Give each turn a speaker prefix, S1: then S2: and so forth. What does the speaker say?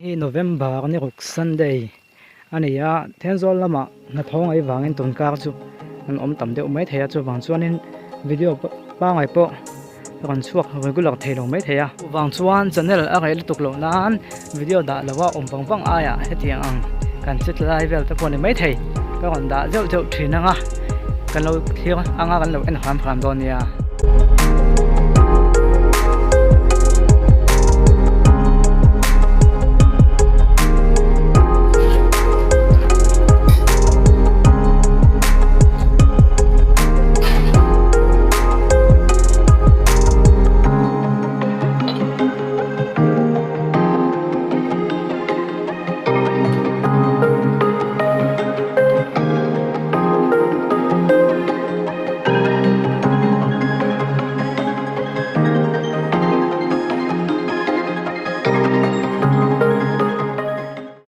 S1: Hi November ni ruk Sunday ania thenzol lama na thong ai wangin tun kar chu an om tam deuh mai theya chu wang chuanin video pa ngai po kan chuak regular theilong mai theya wang chuan channel a ngai lutuk lo nan video da lawa om wang aya hetiang ang kan chit lai vel ta pon mai thei ka on da zeu zeu thina nga kan lo thir anga kan lo en ham don ya